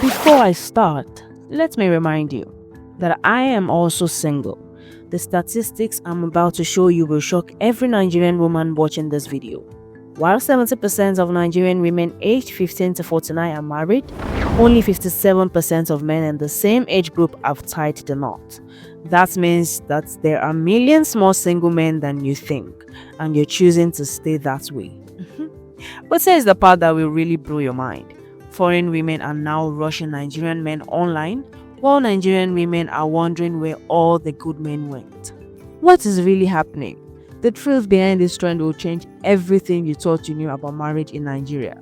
Before I start, let me remind you that I am also single. The statistics I'm about to show you will shock every Nigerian woman watching this video. While 70% of Nigerian women aged 15 to 49 are married, only 57% of men in the same age group have tied the knot. That means that there are millions more single men than you think, and you're choosing to stay that way. But here's the part that will really blow your mind. Foreign women are now rushing Nigerian men online, while Nigerian women are wondering where all the good men went. What is really happening? The truth behind this trend will change everything you thought you knew about marriage in Nigeria.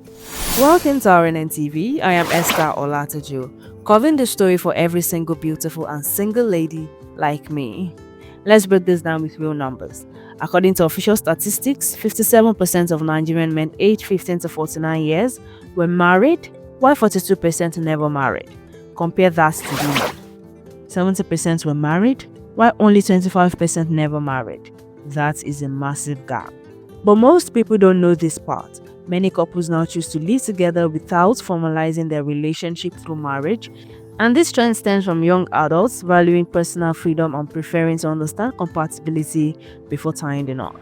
Welcome to our NNTV. I am Esther Olatojo, covering the story for every single beautiful and single lady like me. Let's break this down with real numbers. According to official statistics, 57% of Nigerian men aged 15 to 49 years were married, while 42% never married. Compare that to women. 70% were married, while only 25% never married. That is a massive gap. But most people don't know this part. Many couples now choose to live together without formalizing their relationship through marriage. And this trend stems from young adults valuing personal freedom and preferring to understand compatibility before tying the knot.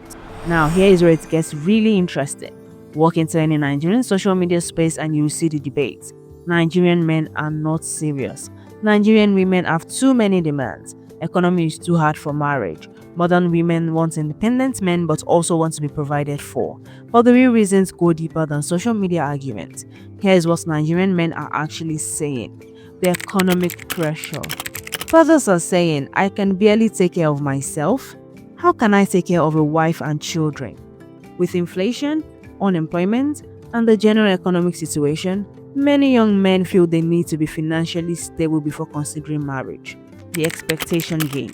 Now, here is where it gets really interesting. Walk into any Nigerian social media space and you will see the debate. Nigerian men are not serious. Nigerian women have too many demands. Economy is too hard for marriage. Modern women want independent men but also want to be provided for. But the real reasons go deeper than social media arguments. Here is what Nigerian men are actually saying. The economic pressure. Fathers are saying, I can barely take care of myself. How can I take care of a wife and children? With inflation, unemployment, and the general economic situation, many young men feel they need to be financially stable before considering marriage. The expectation game.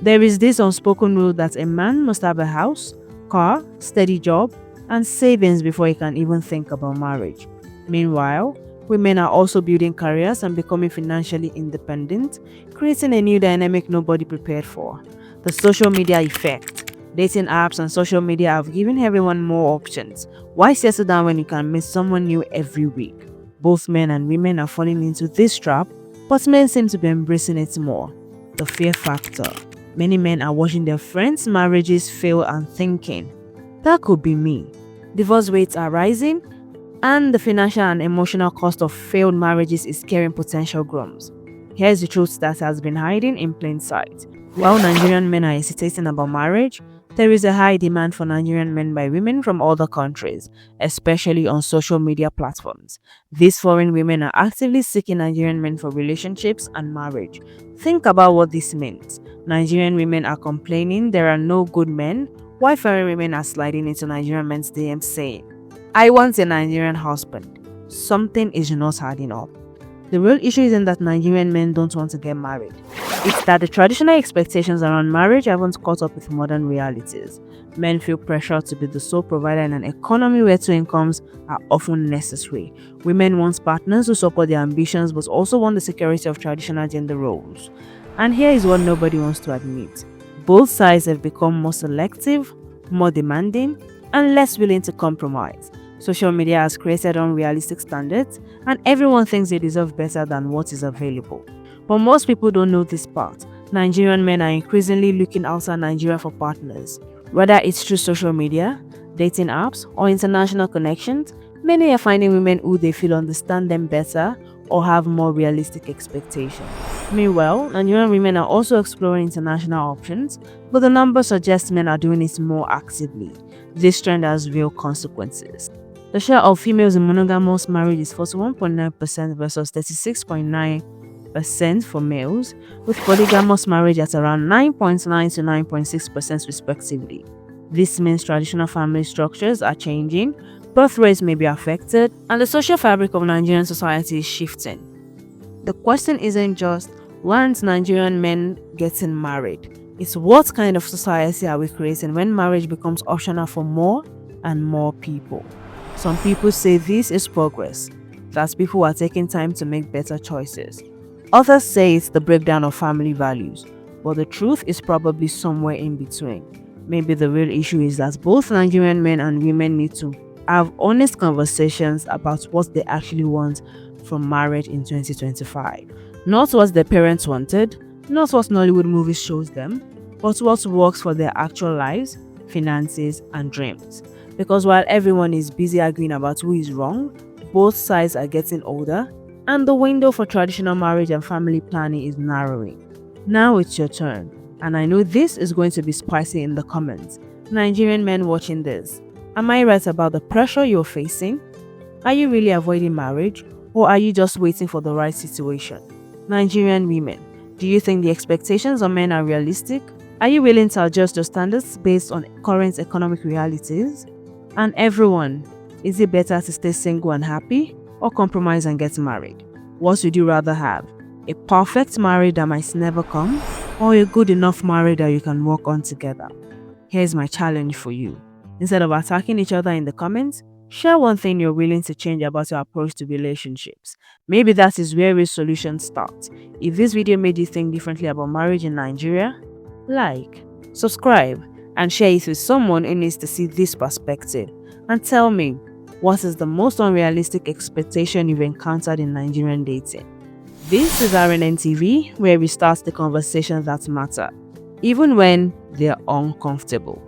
There is this unspoken rule that a man must have a house, car, steady job, and savings before he can even think about marriage. Meanwhile, women are also building careers and becoming financially independent, creating a new dynamic nobody prepared for. The social media effect. Dating apps and social media have given everyone more options. Why settle down when you can meet someone new every week? Both men and women are falling into this trap, but men seem to be embracing it more. The fear factor. Many men are watching their friends' marriages fail and thinking, that could be me. Divorce rates are rising, and the financial and emotional cost of failed marriages is scaring potential grooms. Here's the truth that has been hiding in plain sight. While Nigerian men are hesitating about marriage, there is a high demand for Nigerian men by women from other countries, especially on social media platforms. These foreign women are actively seeking Nigerian men for relationships and marriage. Think about what this means. Nigerian women are complaining there are no good men, while foreign women are sliding into Nigerian men's DMs saying, I want a Nigerian husband. Something is not adding up. The real issue isn't that Nigerian men don't want to get married. It's that the traditional expectations around marriage haven't caught up with modern realities. Men feel pressure to be the sole provider in an economy where two incomes are often necessary. Women want partners who support their ambitions but also want the security of traditional gender roles. And here is what nobody wants to admit. Both sides have become more selective, more demanding, and less willing to compromise. Social media has created unrealistic standards, and everyone thinks they deserve better than what is available. But most people don't know this part. Nigerian men are increasingly looking outside Nigeria for partners. Whether it's through social media, dating apps, or international connections, many are finding women who they feel understand them better or have more realistic expectations. Meanwhile, Nigerian women are also exploring international options, but the numbers suggest men are doing it more actively. This trend has real consequences. The share of females in monogamous marriage is 41.9% versus 36.9% for males, with polygamous marriage at around 9.9 to 9.6% respectively. This means traditional family structures are changing, birth rates may be affected, and the social fabric of Nigerian society is shifting. The question isn't just, why aren't Nigerian men getting married? It's what kind of society are we creating when marriage becomes optional for more and more people? Some people say this is progress, that people are taking time to make better choices. Others say it's the breakdown of family values, but the truth is probably somewhere in between. Maybe the real issue is that both Nigerian men and women need to have honest conversations about what they actually want from marriage in 2025. Not what their parents wanted, not what Nollywood movies shows them, but what works for their actual lives, finances, and dreams. Because while everyone is busy arguing about who is wrong, both sides are getting older, and the window for traditional marriage and family planning is narrowing. Now it's your turn, and I know this is going to be spicy in the comments. Nigerian men watching this, am I right about the pressure you're facing? Are you really avoiding marriage, or are you just waiting for the right situation? Nigerian women, do you think the expectations of men are realistic? Are you willing to adjust your standards based on current economic realities? And everyone, is it better to stay single and happy, or compromise and get married? What would you rather have? A perfect marriage that might never come, or a good enough marriage that you can work on together? Here's my challenge for you. Instead of attacking each other in the comments, share one thing you're willing to change about your approach to relationships. Maybe that is where real solutions start. If this video made you think differently about marriage in Nigeria, like, subscribe, and share it with someone who needs to see this perspective. And tell me, what is the most unrealistic expectation you've encountered in Nigerian dating? This is RNN TV, where we start the conversations that matter, even when they're uncomfortable.